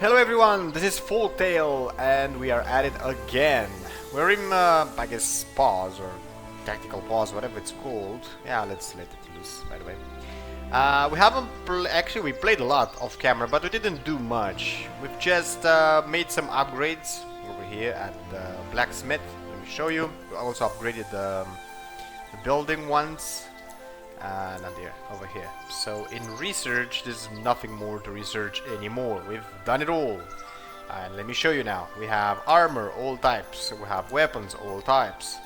Hello everyone, this is Full Tail and we are at it again. We're in, I guess, pause or tactical pause, whatever it's called. Yeah, let's let it loose, by the way. We haven't, actually we played a lot off camera, but we didn't do much. We've just made some upgrades over here at the blacksmith. Let me show you. We also upgraded the building once. Not there, over here. So in research, there's nothing more to research anymore. We've done it all. And let me show you now. We have armor, all types. We have weapons, all types.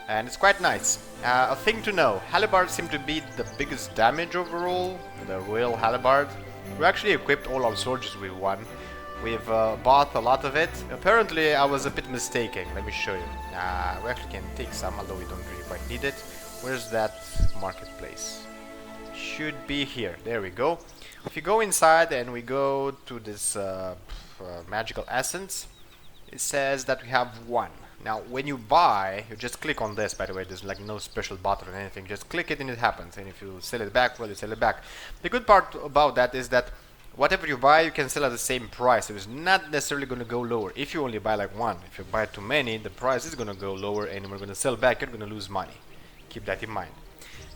And it's quite nice. A thing to know, halberds seem to be the biggest damage overall. The royal halberd. We actually equipped all our soldiers with one. We've bought a lot of it. Apparently I was a bit mistaken. Let me show you. We actually can take some, although we don't really quite need it. Where's that marketplace? Should be here. There we go. If you go inside and we go to this magical essence, it says that we have one. Now, when you buy, you just click on this. By the way, there's like no special button or anything. Just click it and it happens. And if you sell it back, well, you sell it back. The good part about that is that whatever you buy, you can sell at the same price. So it's not necessarily going to go lower. If you only buy like one, if you buy too many, the price is going to go lower, and we're going to sell back. You're going to lose money. Keep that in mind.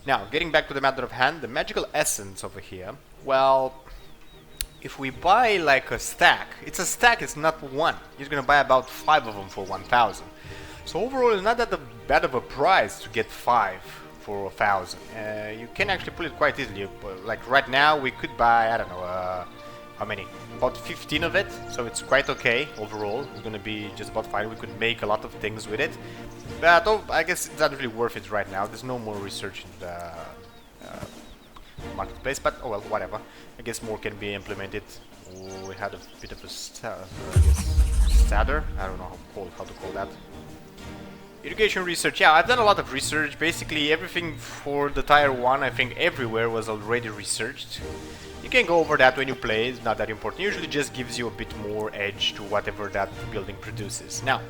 Now, getting back to the matter of hand, the magical essence over here. Well, if we buy like a stack, it's a stack, it's not one. You're gonna buy about 5 of them for 1,000. So overall, it's not that bad of a price to get 5 for 1,000. You can actually pull it quite easily. Like right now, we could buy, I don't know, how many? About 15 of it. So it's quite okay overall. It's gonna be just about fine. We could make a lot of things with it. But I guess it's not really worth it right now. There's no more research in the marketplace, but oh well, whatever. I guess more can be implemented. We had a bit of a stutter. I don't know how to call that. Education research. Yeah, I've done a lot of research. Basically, everything for the tier 1, I think everywhere was already researched. You can go over that when you play. It's not that important. Usually just gives you a bit more edge to whatever that building produces. Now,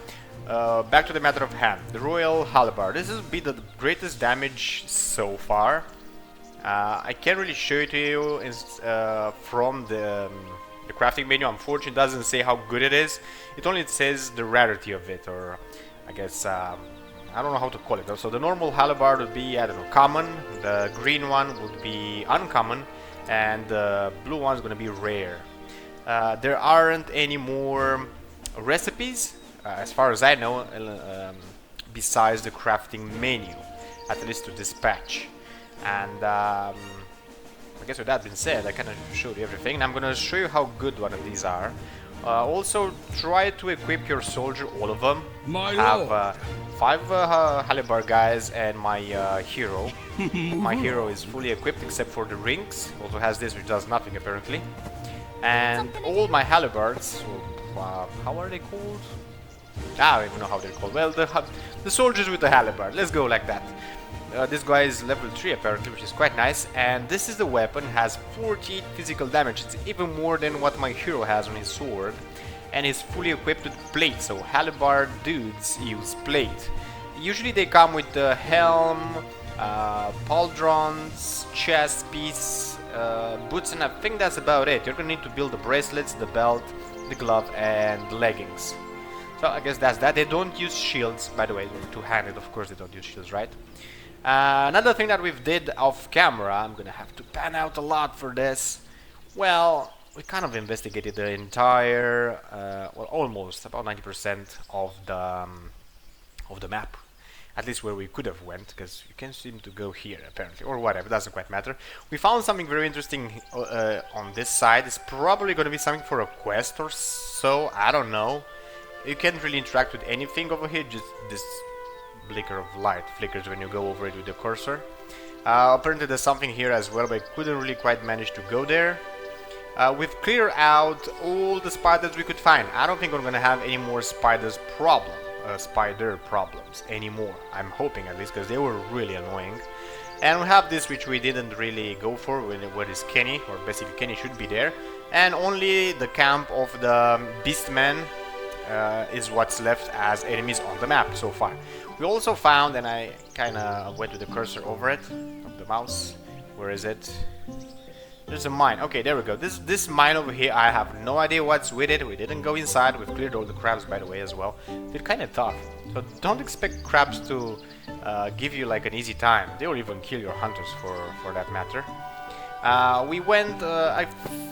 back to the matter of hand. The Royal Halberd. This will be the greatest damage so far. I can't really show it to you from the crafting menu. Unfortunately, it doesn't say how good it is. It only says the rarity of it, or I guess I don't know how to call it. So the normal halberd would be, I don't know, common. The green one would be uncommon, and the blue one is going to be rare. There aren't any more recipes. As far as I know, besides the crafting menu, at least to dispatch. And I guess with that being said, I kind of showed you everything. And I'm going to show you how good one of these are. Also, try to equip your soldier, all of them. I have 5 halberd guys and my hero. My hero is fully equipped except for the rings. Also has this, which does nothing apparently. And all my halberds, how are they called? I don't even know how they're called. Well, the soldiers with the halberd. Let's go like that. This guy is level 3 apparently, which is quite nice. And this is the weapon. Has 48 physical damage. It's even more than what my hero has on his sword. And is fully equipped with plate. So halberd dudes use plate. Usually they come with the helm, pauldrons, chest piece, boots, and I think that's about it. You're gonna need to build the bracelets, the belt, the glove, and the leggings. So I guess that's that. They don't use shields, by the way. They're two-handed, of course they don't use shields, right? Another thing that we've did off camera, I'm gonna have to pan out a lot for this. Well, we kind of investigated the entire, well, almost about 90% of the map. At least where we could have went, because you can seem to go here apparently, or whatever. Doesn't quite matter. We found something very interesting on this side. It's probably gonna be something for a quest or so. I don't know. You can't really interact with anything over here, just this flicker of light flickers when you go over it with the cursor. Apparently there's something here as well, but I couldn't really quite manage to go there. We've cleared out all the spiders we could find. I don't think we're gonna have any more spider problems anymore. I'm hoping at least, because they were really annoying. And we have this, which we didn't really go for, what is Kenny, or basically Kenny should be there. And only the camp of the Beastman is what's left as enemies on the map so far. We also found, and I kind of went with the cursor over it, of the mouse. Where is it? There's a mine. Okay, there we go. This mine over here, I have no idea what's with it. We didn't go inside. We've cleared all the crabs, by the way, as well. They're kind of tough. So don't expect crabs to give you like an easy time. They will even kill your hunters for that matter. We went,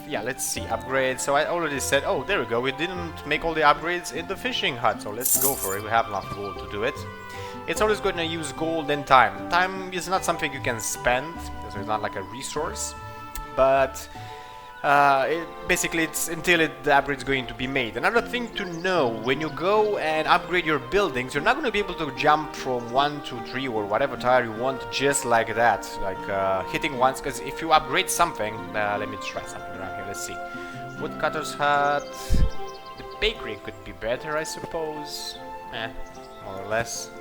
yeah, let's see, upgrades. So I already said, oh, there we go. We didn't make all the upgrades in the fishing hut. So let's go for it. We have enough gold to do it. It's always going to use gold and time. Time is not something you can spend. So it's not like a resource. But basically it's until the upgrade is going to be made. Another thing to know, when you go and upgrade your buildings, you're not going to be able to jump from 1 to 3 or whatever tier you want just like that, like hitting once, because if you upgrade something, let me try something around here, let's see. Woodcutter's hut, the bakery could be better, I suppose, more or less.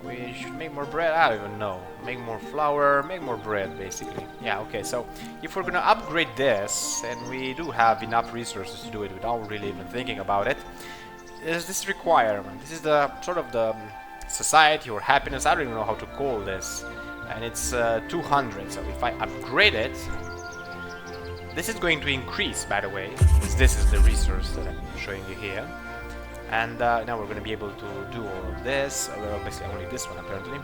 We should make more bread, I don't even know. Make more flour, make more bread, basically. Yeah, okay, so if we're gonna upgrade this, and we do have enough resources to do it without really even thinking about it, there's this requirement. This is the sort of the society or happiness, I don't even know how to call this. And it's 200, so if I upgrade it, this is going to increase, by the way. This is the resource that I'm showing you here. And now we're going to be able to do all of this, well, basically only this one apparently.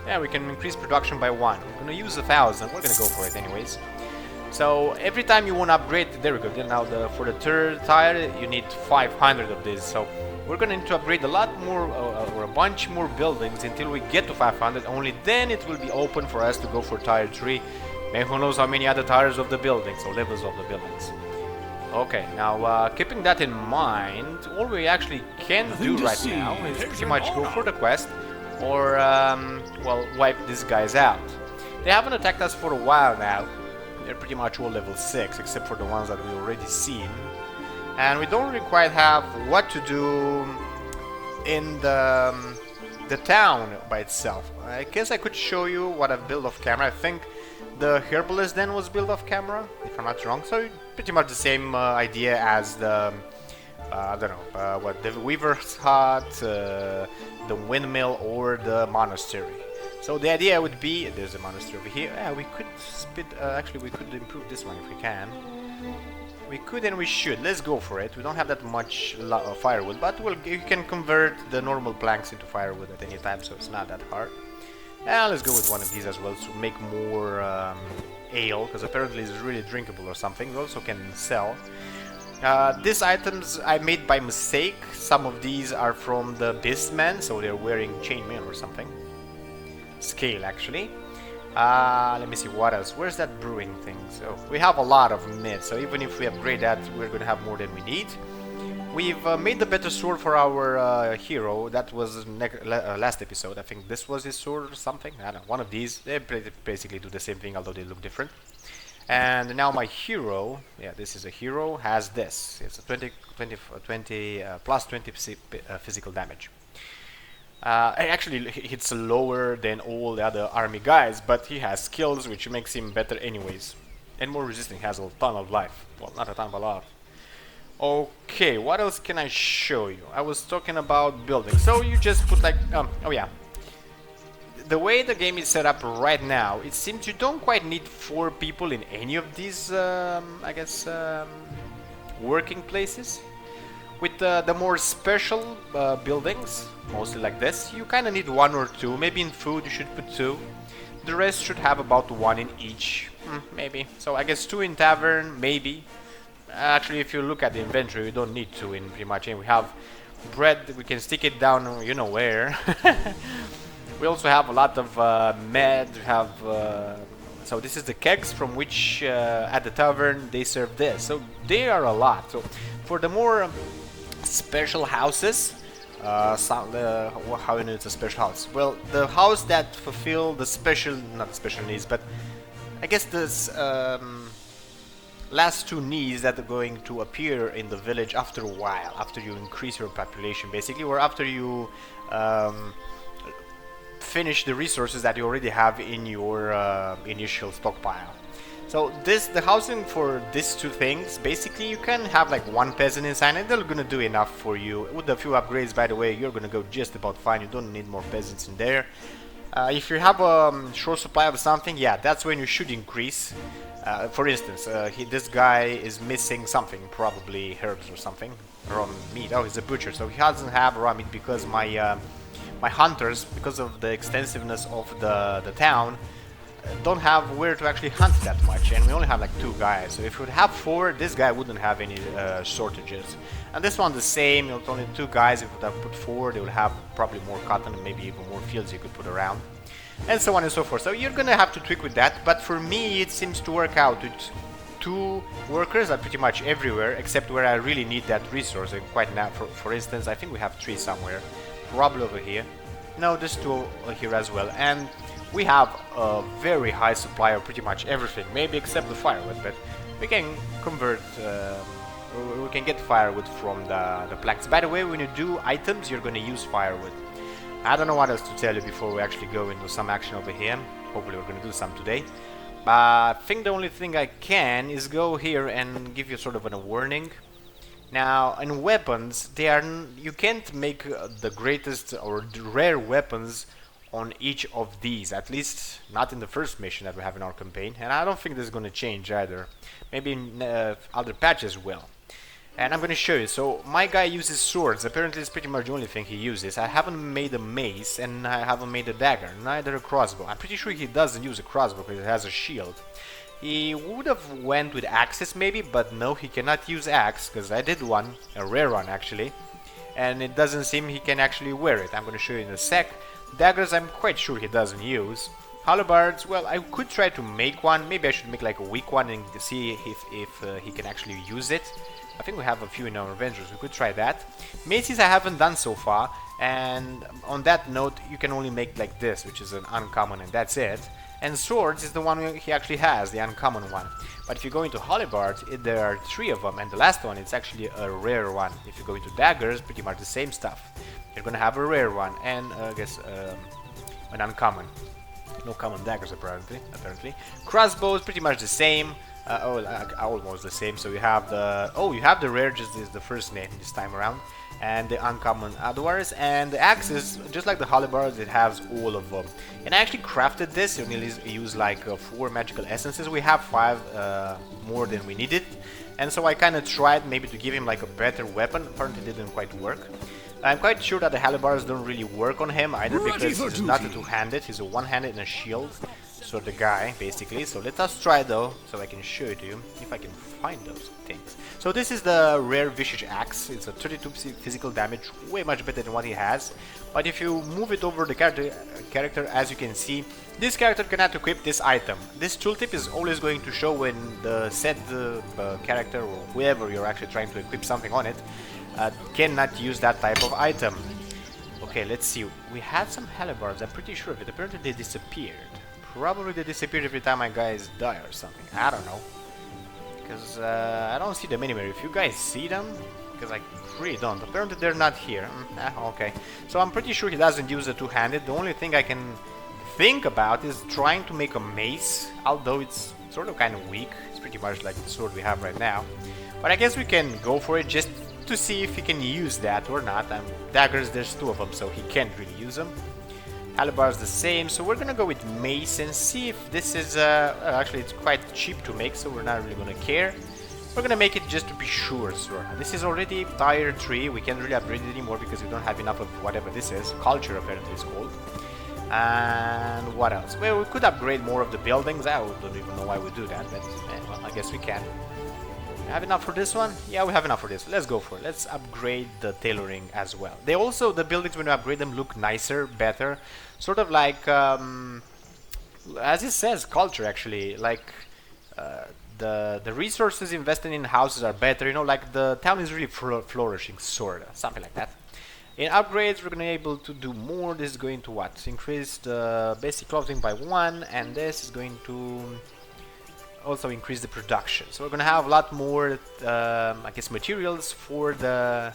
Yeah, we can increase production by 1. We're going to use 1,000, we're going to go for it anyways. So every time you want to upgrade, there we go, then now for the third tier you need 500 of this. So we're going to need to upgrade a lot more, or a bunch more buildings until we get to 500, only then it will be open for us to go for tier 3. Maybe who knows how many other tiers of the buildings, or levels of the buildings. Okay, now keeping that in mind, all we actually can do right now is pretty much go for the quest, or, well, wipe these guys out. They haven't attacked us for a while now. They're pretty much all level 6, except for the ones that we already seen. And we don't really quite have what to do in the town by itself. I guess I could show you what I've built off camera. I think the herbalist den was built off camera, if I'm not wrong. So pretty much the same idea as the, I don't know, what, the weaver's hut, the windmill, or the monastery. So the idea would be, there's a monastery over here. Yeah, we could actually we could improve this one if we can. We could and we should. Let's go for it. We don't have that much firewood, but you can convert the normal planks into firewood at any time, so it's not that hard. Let's go with one of these as well to make more ale, because apparently it's really drinkable or something. We also can sell. These items I made by mistake. Some of these are from the Beastman, so they're wearing chainmail or something. Scale, actually. Let me see what else. Where's that brewing thing? So we have a lot of mid, so even if we upgrade that, we're going to have more than we need. We've made the better sword for our hero. That was last episode. I think this was his sword or something. I don't know. One of these. They basically do the same thing, although they look different. And now my hero, yeah, this is a hero, has this. It's a 20 plus 20 physical damage. Actually, hits lower than all the other army guys, but he has skills which makes him better anyways. And more resisting, has a ton of life. Well, not a ton, but a lot. Okay, what else can I show you? I was talking about building. So you just put like, oh yeah. The way the game is set up right now, it seems you don't quite need 4 people in any of these, I guess, working places. With the more special buildings, mostly like this, you kind of need 1 or 2. Maybe in food you should put 2. The rest should have about 1 in each, maybe. So I guess 2 in tavern, maybe. Actually, if you look at the inventory, we don't need 2 in pretty much. And we have bread, we can stick it down, you know where. We also have a lot of med. We have so this is the kegs from which at the tavern they serve this. So they are a lot. So for the more special houses, how you know it's a special house? Well, the house that fulfill the special, not special needs, but I guess this last 2 needs that are going to appear in the village after a while, after you increase your population, basically, or after you finish the resources that you already have in your initial stockpile. So the housing for these 2 things, basically you can have like 1 peasant inside and they're gonna do enough for you. With a few upgrades, by the way, you're gonna go just about fine. You don't need more peasants in there. If you have a short supply of something, yeah, that's when you should increase. For instance, this guy is missing something, probably herbs or something, raw meat. Oh, he's a butcher, so he doesn't have raw meat because my hunters, because of the extensiveness of the town, don't have where to actually hunt that much, and we only have like 2 guys. So if we would have 4, this guy wouldn't have any shortages. And this one the same, it's only 2 guys. If we would have put 4, they would have probably more cotton and maybe even more fields you could put around, and so on and so forth. So you're gonna have to tweak with that, but for me it seems to work out. With 2 workers are pretty much everywhere except where I really need that resource. And quite now, for instance, I think we have 3 somewhere, probably over here. No, there's 2 here as well, and we have a very high supply of pretty much everything, maybe except the firewood, but we can convert, we can get firewood from the planks. By the way, when you do items, you're going to use firewood. I don't know what else to tell you before we actually go into some action over here. Hopefully we're going to do some today. I think the only thing I can is go here and give you sort of a warning. Now, in weapons, you can't make the greatest or rare weapons on each of these, at least not in the first mission that we have in our campaign, and I don't think this is going to change either. Maybe in other patches will. And I'm going to show you. So my guy uses swords. Apparently it's pretty much the only thing he uses. I haven't made a mace and I haven't made a dagger, neither a crossbow. I'm pretty sure he doesn't use a crossbow because it has a shield. He would have went with axes maybe, but no, he cannot use axe because I did one, a rare one actually, and it doesn't seem he can actually wear it. I'm going to show you in a sec. Daggers I'm quite sure he doesn't use. Halberds, well, I could try to make one. Maybe I should make like a weak one and see if he can actually use it. I think we have a few in our Avengers, we could try that. Maces I haven't done so far, and on that note, you can only make like this, which is an uncommon, and that's it. And swords is the one he actually has, the uncommon one. But if you go into halberds, there are 3 of them, and the last one is actually a rare one. If you go into daggers, pretty much the same stuff. You're gonna have a rare one, and I guess an uncommon. No common daggers apparently. Crossbows pretty much the same. Almost the same. So you have the rare, just is the first name this time around, and the uncommon otherwise, and the axes, just like the halberds, it has all of them. And I actually crafted this. You only use like 4 magical essences. We have 5 more than we needed, and so I kind of tried maybe to give him like a better weapon. Apparently it didn't quite work. I'm quite sure that the halberds don't really work on him either, because he's not a 2-handed, he's a 1-handed and a shield sort of guy, basically. So let us try though, so I can show it to you, if I can find those things. So this is the rare Visage Axe. It's a 32 physical damage, way much better than what he has. But if you move it over the character, as you can see, this character cannot equip this item. This tooltip is always going to show when the said character or whoever you're actually trying to equip something on it cannot use that type of item. Okay, let's see. We had some halberds, I'm pretty sure of it. Apparently they disappeared. Probably they disappeared every time my guys die or something. I don't know. Because I don't see them anywhere. If you guys see them, because I really don't. Apparently they're not here. Okay. So I'm pretty sure he doesn't use the 2-handed. The only thing I can think about is trying to make a mace, although it's sort of kind of weak. It's pretty much like the sword we have right now. But I guess we can go for it just to see if he can use that or not. Daggers, there's 2 of them, so he can't really use them. Halberds the same, so we're gonna go with mace and see if this is actually it's quite cheap to make, so we're not really gonna care. We're gonna make it just to be sure. This is already tier 3, we can't really upgrade it anymore because we don't have enough of whatever this is. Culture apparently it's called. And what else? Well, we could upgrade more of the buildings. I don't even know why we do that, but well, I guess we can. Have enough for this one? Yeah, we have enough for this. Let's go for it. Let's upgrade the tailoring as well. They also, the buildings, when you upgrade them, look nicer, better. Sort of like, as it says, culture actually. Like, the resources invested in houses are better. You know, like the town is really flourishing, sorta. Something like that. In upgrades, we're going to be able to do more. This is going to what? Increase the basic clothing by 1, and this is going to also increase the production. So we're gonna have a lot more I guess materials for the,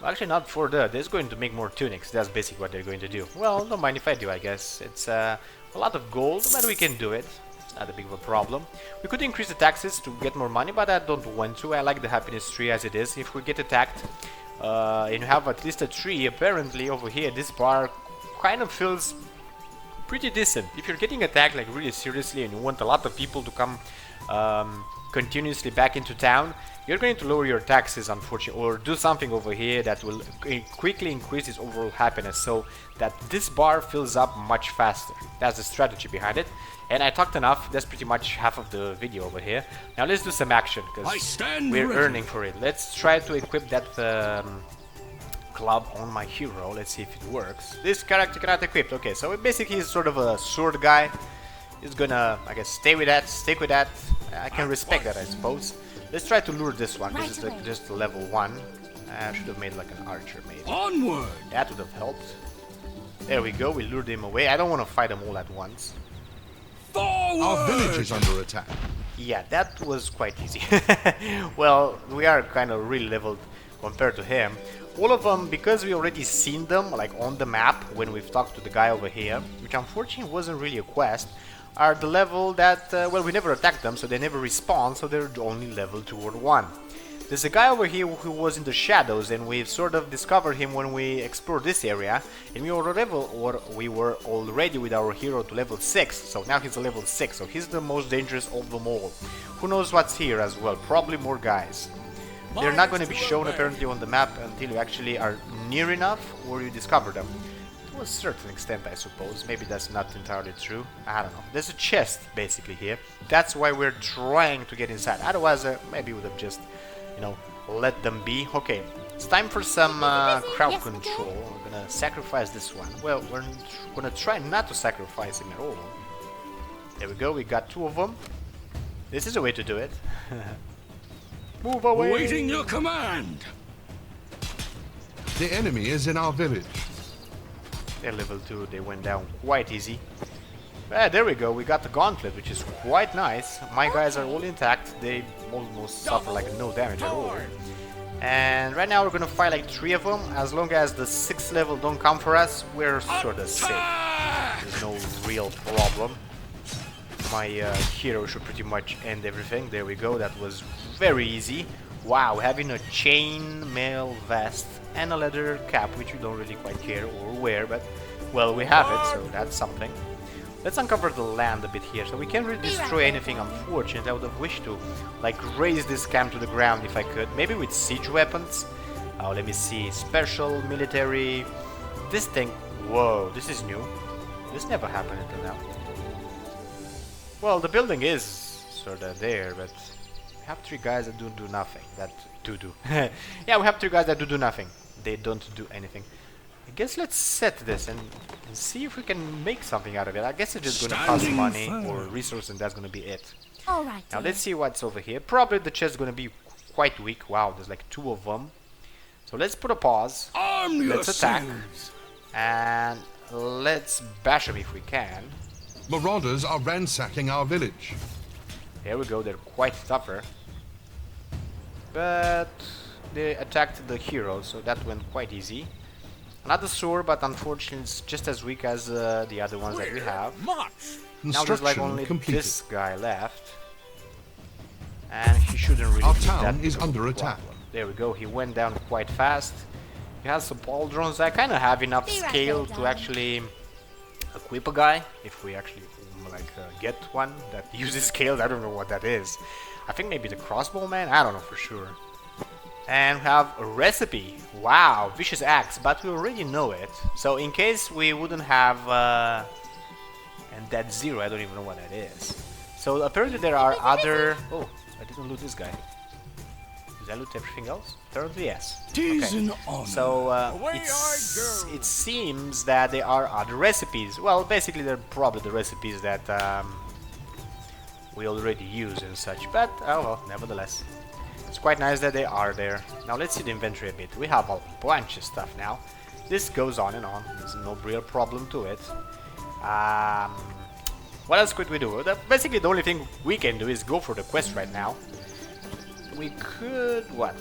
well, actually not for the, they're going to make more tunics. That's basically what they're going to do. Well, don't mind if I do, I guess. It's a lot of gold, but we can do it. It's not a big of a problem. We could increase the taxes to get more money, but I don't want to. I like the happiness tree as it is. If we get attacked and you have at least a tree, apparently over here this bar kind of feels pretty decent. If you're getting attacked like really seriously and you want a lot of people to come continuously back into town, you're going to lower your taxes, unfortunately, or do something over here that will quickly increase its overall happiness so that this bar fills up much faster. That's the strategy behind it. And I talked enough. That's pretty much half of the video over here. Now let's do some action because we're earning for it. Let's try to equip that club on my hero. Let's see if it works. This character cannot equip. Okay, so basically he's sort of a sword guy. He's gonna, I guess, stay with that, stick with that. I can respect that, I suppose. Let's try to lure this one. This is just level 1. I should have made like an archer, maybe. Onward! That would have helped. There we go. We lured him away. I don't want to fight them all at once. Forward! Our village is under attack. Yeah, that was quite easy. Well, we are kind of really leveled compared to him. All of them, because we already seen them like on the map when we've talked to the guy over here, which unfortunately wasn't really a quest, are the level that, well, we never attacked them, so they never respawn, so they're only level toward 1. There's a guy over here who was in the shadows, and we've sort of discovered him when we explored this area, and we were already with our hero to level 6, so now he's a level 6, so he's the most dangerous of them all. Who knows what's here as well? Probably more guys. They're not going to be shown apparently on the map until you actually are near enough or you discover them. To a certain extent, I suppose. Maybe that's not entirely true. I don't know. There's a chest basically here. That's why we're trying to get inside. Otherwise, maybe we would have just, you know, let them be. Okay, it's time for some crowd control. We're gonna sacrifice this one. Well, we're gonna try not to sacrifice him at all. There we go. We got 2 of them. This is a way to do it. Move away! Waiting your command! The enemy is in our village. They're level 2, they went down quite easy. There we go, we got the gauntlet, which is quite nice. My guys are all intact, they almost suffer like no damage at all. And right now we're gonna fight like 3 of them. As long as the 6th level don't come for us, we're sort of safe. There's no real problem. My hero should pretty much end everything. There we go, that was very easy. Wow, having a chain mail vest and a leather cap, which we don't really quite care or wear, but well, we have it, so that's something. Let's uncover the land a bit here. So we can't really destroy anything, unfortunately. I would have wished to like raise this camp to the ground if I could. Maybe with siege weapons. Oh, let me see. Special, military. This thing. Whoa, this is new. This never happened until now. Well, the building is sort of there, but we have 3 guys that do nothing. Yeah, we have 3 guys that do nothing. They don't do anything. I guess let's set this and see if we can make something out of it. I guess it's just gonna cost money or resources, and that's gonna be it. All right. Now let's see what's over here. Probably the chest is gonna be quite weak. Wow, there's like 2 of them. So let's put a pause. Let's attack. And let's bash them if we can. Marauders are ransacking our village. There we go, they're quite tougher. But they attacked the hero, so that went quite easy. Another sword, but unfortunately it's just as weak as the other ones that we have. Now there's like only this guy left. And he shouldn't really Our be town that is big of a under attack. problem. There we go, he went down quite fast. He has some pauldrons. I kind of have enough scale to actually equip a guy, if we actually like get one that uses scales. I don't know what that is. I think maybe the crossbowman, I don't know for sure. And we have a recipe. Wow, vicious axe, but we already know it. So in case we wouldn't have and that 0, I don't even know what that is. So apparently there are other... Oh, I didn't loot this guy. Did I loot everything else? Apparently yes. Okay. So it seems that there are other recipes. Well, basically they're probably the recipes that we already use and such. But oh well, nevertheless, it's quite nice that they are there. Now let's see the inventory a bit. We have a bunch of stuff now. This goes on and on. There's no real problem to it. What else could we do? Basically the only thing we can do is go for the quest right now. We could what?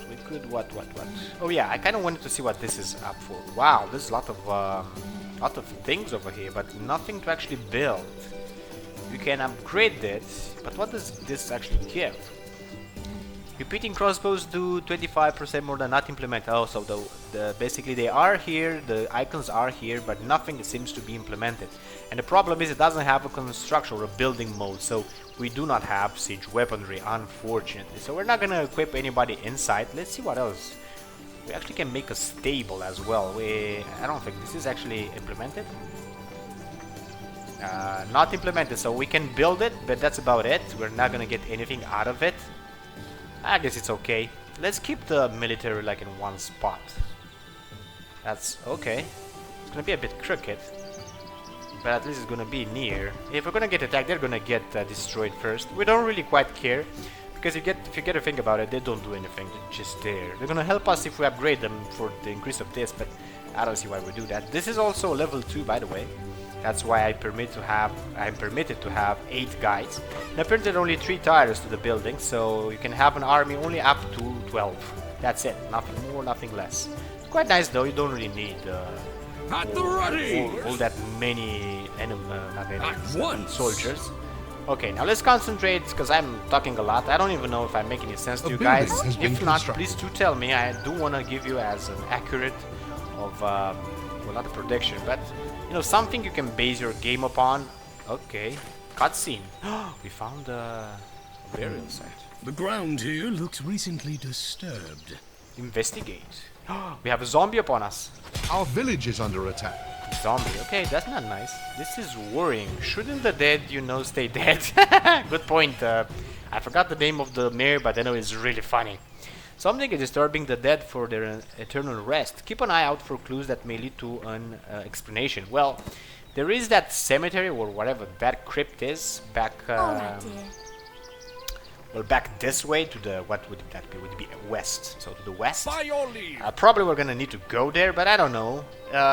Oh yeah, I kind of wanted to see what this is up for. Wow, there's a lot of things over here, but nothing to actually build. You can upgrade it, but what does this actually give? Repeating crossbows do 25% more than not implemented. Oh, so basically they are here, the icons are here, but nothing seems to be implemented. And the problem is it doesn't have a construction or a building mode, so we do not have siege weaponry, unfortunately. So we're not gonna equip anybody inside. Let's see what else. We actually can make a stable as well. I don't think this is actually implemented. Not implemented, so we can build it, but that's about it. We're not gonna get anything out of it. I guess it's okay. Let's keep the military like in one spot. That's okay. It's gonna be a bit crooked, but at least it's gonna be near. If we're gonna get attacked, they're gonna get destroyed first. We don't really quite care, because if you get to think about it, they don't do anything. They're just there. They're gonna help us if we upgrade them for the increase of this, but I don't see why we do that. This is also level 2, by the way. That's why I'm permitted to have 8 guys. And I printed only 3 tires to the building, so you can have an army only up to 12. That's it. Nothing more, nothing less. It's quite nice though. You don't really need all that many soldiers. Okay, now let's concentrate, because I'm talking a lot. I don't even know if I make any sense to you guys. If not, please do tell me. I do want to give you as an accurate of well, not a prediction, but you know, something you can base your game upon. Okay, cutscene. We found a burial site. The ground here looks recently disturbed. Investigate. We have a zombie upon us. Our village is under attack. Zombie. Okay, that's not nice. This is worrying. Shouldn't the dead, you know, stay dead? Good point. I forgot the name of the mayor, but I know it's really funny. Something is disturbing the dead for their eternal rest. Keep an eye out for clues that may lead to an explanation. Well, there is that cemetery or whatever that crypt is back. Well, back this way to the, what would that be? Would it be west? So to the west. By your leave. Probably we're gonna need to go there, but I don't know.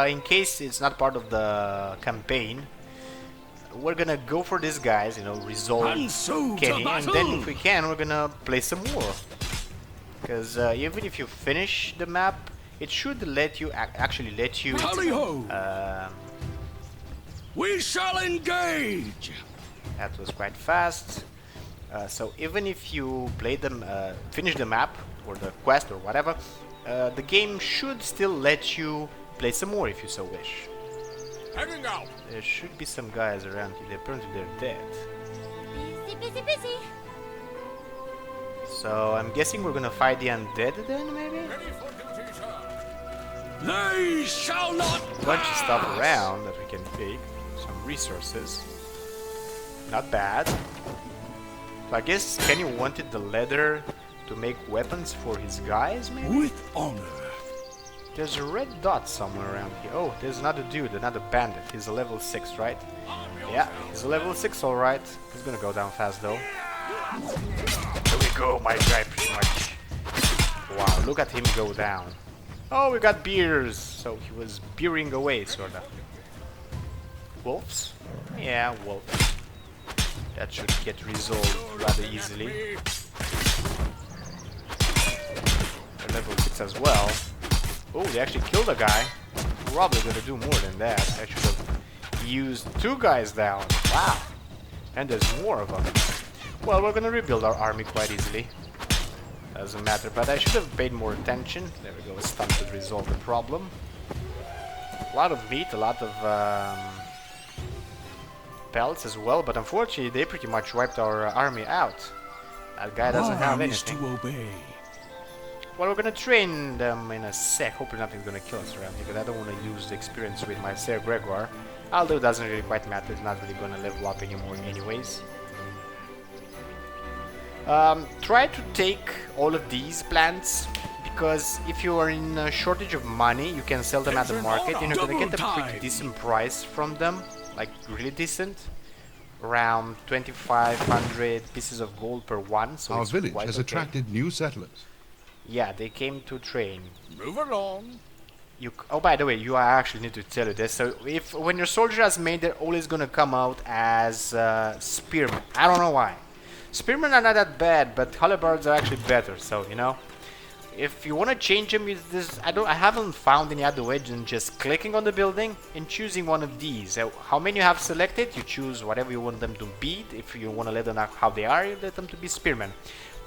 In case it's not part of the campaign, we're gonna go for these guys. You know, resolve Kenny, and then if we can, we're gonna play some more. Because even if you finish the map, it should let you actually let you. We shall engage. That was quite fast. So even if you play them, finish the map or the quest or whatever, the game should still let you play some more if you so wish. Heading out. There should be some guys around here. Apparently they're dead. Busy. So I'm guessing we're gonna fight the undead then, maybe? Ready for duty, sir. They shall not A bunch of stuff around that we can take. Some resources. Not bad. So I guess Kenny wanted the leather to make weapons for his guys, maybe? with honor. There's a red dot somewhere around here. Oh, there's another dude, another bandit. He's a level 6, right? Yeah, he's a level 6, alright. He's gonna go down fast, though. There we go, my guy, pretty much. Wow, look at him go down. Oh, we got beers. So he was beering away, sorta. Wolves? Yeah, wolves. That should get resolved rather easily. They're level 6 as well. Oh, they actually killed a guy. Probably gonna do more than that. I should have used 2 guys down. Wow. And there's more of them. Well, we're gonna rebuild our army quite easily. Doesn't matter, but I should have paid more attention. There we go, a stun to resolve the problem. A lot of meat, a lot of pelts as well, but unfortunately they pretty much wiped our army out. That guy doesn't have anything. To obey. Well, we're gonna train them in a sec. Hopefully nothing's gonna kill us around here, because I don't want to use the experience with my Sir Gregoire. Although it doesn't really quite matter, it's not really gonna level up anymore anyways. Try to take all of these plants, because if you are in a shortage of money, you can sell them at the market and you're gonna get a pretty decent price from them, like really decent. Around 2,500 pieces of gold per one. So Our village has attracted new settlers. Yeah, they came to train. Move along. Oh, by the way, I actually need to tell you this. So, when your soldier has made, they're always gonna come out as spearmen. I don't know why. Spearmen are not that bad, but halberds are actually better. So, you know, if you want to change them, I haven't found any other way than just clicking on the building and choosing one of these. How many you have selected, you choose whatever you want them to be. If you want to let them know how they are, you let them to be spearmen.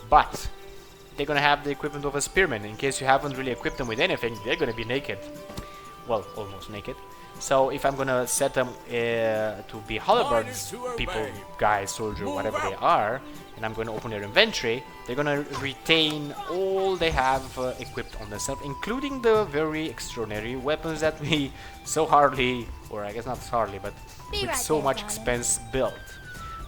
But they're gonna have the equipment of a spearman. In case you haven't really equipped them with anything, they're gonna be naked. Well, almost naked. So if I'm gonna set them to be halberds, people, guys, soldier, whatever they are, and I'm gonna open their inventory, they're gonna retain all they have equipped on themselves, including the very extraordinary weapons that we so hardly, or I guess not hardly, but with so much expense built.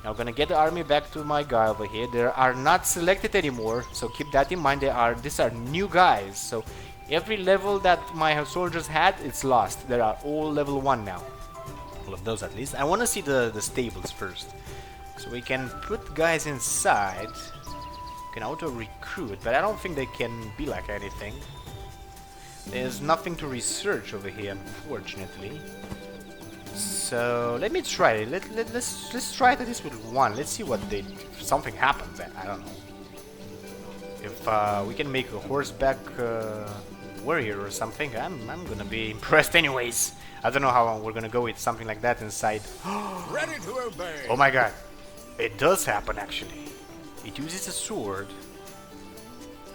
Now I'm gonna get the army back to my guy over here. They are not selected anymore, so keep that in mind. These are new guys, so every level that my soldiers had, it's lost. They are all level 1 now. All of those at least. I want to see the stables first. So we can put guys inside. We can auto-recruit, but I don't think they can be like anything. There's nothing to research over here, unfortunately. So let me try it. Let's try this with 1. Let's see what they... if something happens. I don't know. If we can make a horseback warrior or something, I'm gonna be impressed anyways. I don't know how we're gonna go with something like that inside. Ready to obey. Oh my god. It does happen actually. It uses a sword.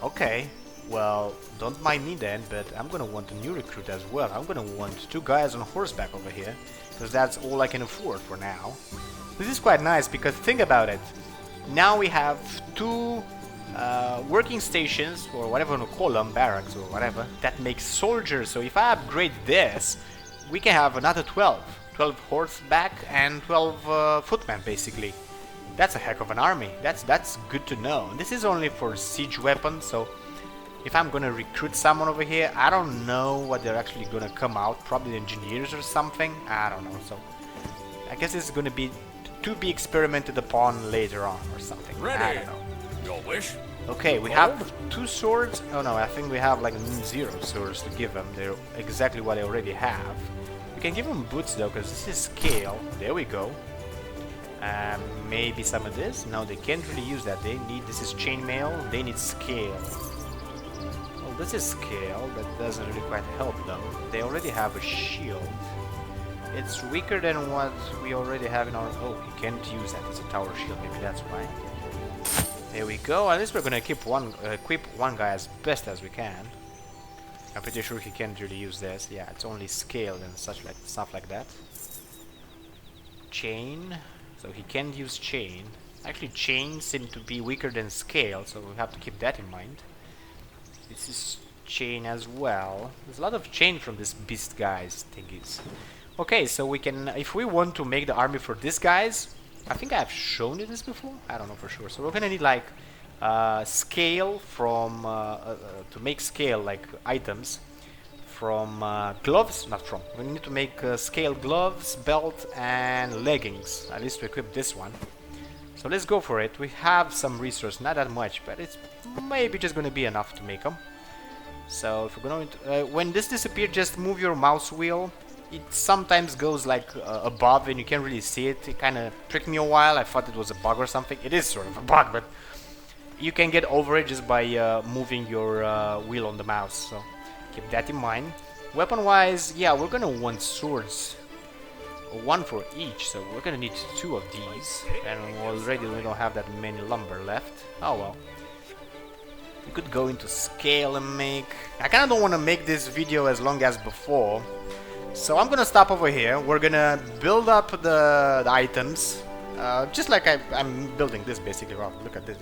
Okay. Well, don't mind me then, but I'm gonna want a new recruit as well. I'm gonna want 2 guys on horseback over here, because that's all I can afford for now. This is quite nice, because think about it. Now we have 2 working stations, or whatever you want to call them, barracks or whatever, that makes soldiers. So if I upgrade this, we can have another 12 horseback and 12 footmen basically. That's a heck of an army. That's good to know. This is only for siege weapons, so if I'm gonna recruit someone over here, I don't know what they're actually gonna come out. Probably engineers or something. I don't know. So I guess it's gonna be to be experimented upon later on or something. Ready. I don't know. Your wish. Okay, we have 2 swords. Oh no, I think we have like 0 swords to give them. They're exactly what I already have. We can give them boots though, because this is scale. There we go. Maybe some of this. No, they can't really use that. They need, this is chainmail. They need scale. Well, this is scale. That doesn't really quite help them. They already have a shield. It's weaker than what we already have in our... Oh, you can't use that. It's a tower shield. Maybe that's why. There we go. At least we're gonna equip one guy as best as we can. I'm pretty sure he can't really use this. Yeah, it's only scale and such like stuff like that. Chain. So he can't use chain. Actually, chain seem to be weaker than scale, so we have to keep that in mind. This is chain as well. There's a lot of chain from this beast guys thingies. Okay, so we can, if we want to make the army for these guys, I think I've shown you this before. I don't know for sure. So we're gonna need like scale from to make scale like items from gloves. Not from. We need to make scale gloves, belt, and leggings. At least to equip this one. So let's go for it. We have some resource, not that much, but it's maybe just gonna be enough to make them. So if we're going to, when this disappears, just move your mouse wheel. It sometimes goes like above and you can't really see it. It kind of tricked me a while. I thought it was a bug or something. It is sort of a bug, but you can get over it just by moving your wheel on the mouse. So keep that in mind. Weapon wise, yeah, we're gonna want swords. 1 for each, so we're gonna need 2 of these. And already we don't have that many lumber left. Oh well. We could go into scale and make... I kinda don't want to make this video as long as before. So I'm gonna stop over here. We're gonna build up the items, just like I'm building this basically. Wow, look at this.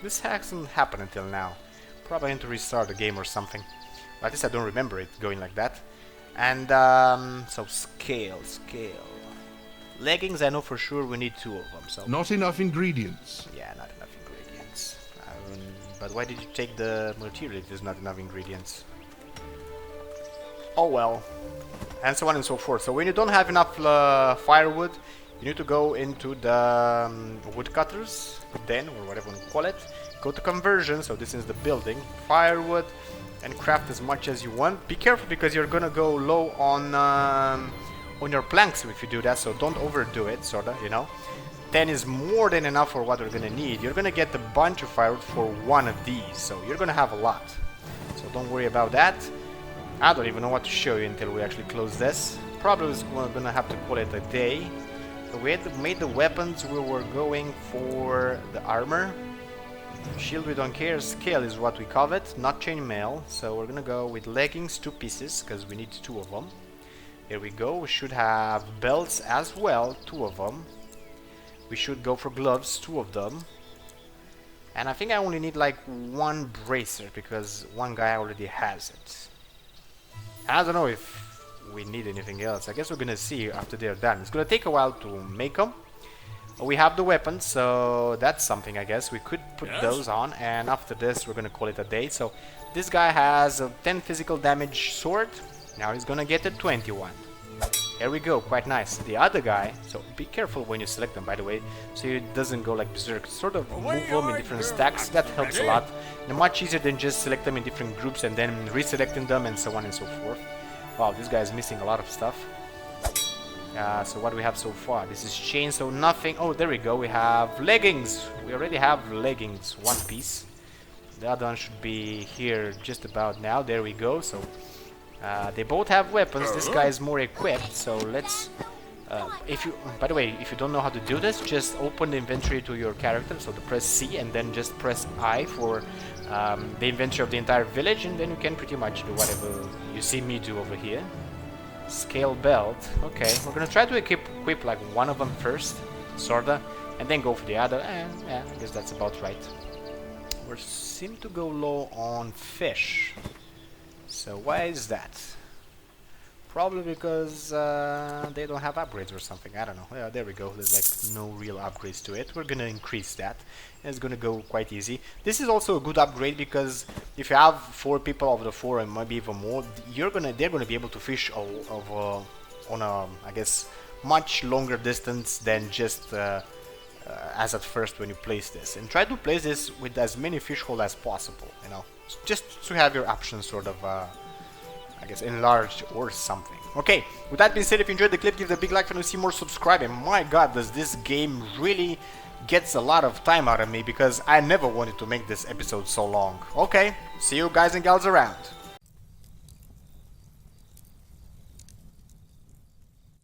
This hasn't happened until now. Probably need to restart the game or something. But at least I don't remember it going like that. And so scale. Leggings, I know for sure we need 2 of them. So Not enough ingredients. yeah, not enough ingredients. But why did you take the material if there's not enough ingredients? Oh well. And so on and so forth. So when you don't have enough firewood, you need to go into the woodcutters den, or whatever you call it. Go to conversion, so this is the building, firewood, and craft as much as you want. Be careful because you're gonna go low on your planks if you do that, so don't overdo it, sorta, you know. 10 is more than enough for what we're gonna need. You're gonna get a bunch of firewood for 1 of these, so you're gonna have a lot. So don't worry about that. I don't even know what to show you until we actually close this. Probably we're gonna have to call it a day. So we had made the weapons, we were going for the armor. Shield we don't care, scale is what we covet, not chainmail. So we're gonna go with leggings 2 pieces, because we need 2 of them. Here we go, we should have belts as well, 2 of them. We should go for gloves, 2 of them. And I think I only need like 1 bracer, because one guy already has it. I don't know if we need anything else. I guess we're gonna see after they're done. It's gonna take a while to make them. We have the weapons, so that's something I guess. We could put those on, and after this we're gonna call it a day. So this guy has a 10 physical damage sword. Now he's gonna get a 21. There we go, quite nice. The other guy, so be careful when you select them, by the way, so it doesn't go like berserk. Sort of move them in different stacks, that helps a lot. And much easier than just select them in different groups and then reselecting them and so on and so forth. Wow, this guy is missing a lot of stuff. So what do we have so far? This is chain, so nothing. Oh, there we go. We have leggings. We already have leggings, 1 piece. The other one should be here just about now. There we go. So they both have weapons. This guy is more equipped. So let's. If you, by the way, if you don't know how to do this, just open the inventory to your character. So to press C and then just press I for the inventory of the entire village, and then you can pretty much do whatever you see me do over here. Scale belt. Okay, we're gonna try to equip like 1 of them first, sorta, and then go for the other. Yeah, I guess that's about right. We seem to go low on fish. So why is that? Probably because they don't have upgrades or something. I don't know. Yeah, there we go. There's like no real upgrades to it. We're gonna increase that. It's gonna go quite easy. This is also a good upgrade because if you have 4 people of the 4 and maybe even more, they're gonna be able to fish on a, I guess, much longer distance than just as at first when you place this. And try to place this with as many fish holes as possible. You know, just to have your options sort of. I guess enlarged or something. Okay, with that being said, if you enjoyed the clip, give it a big like if you want to see more, subscribe. And my god, does this game really gets a lot of time out of me, because I never wanted to make this episode so long. Okay, see you guys and gals around.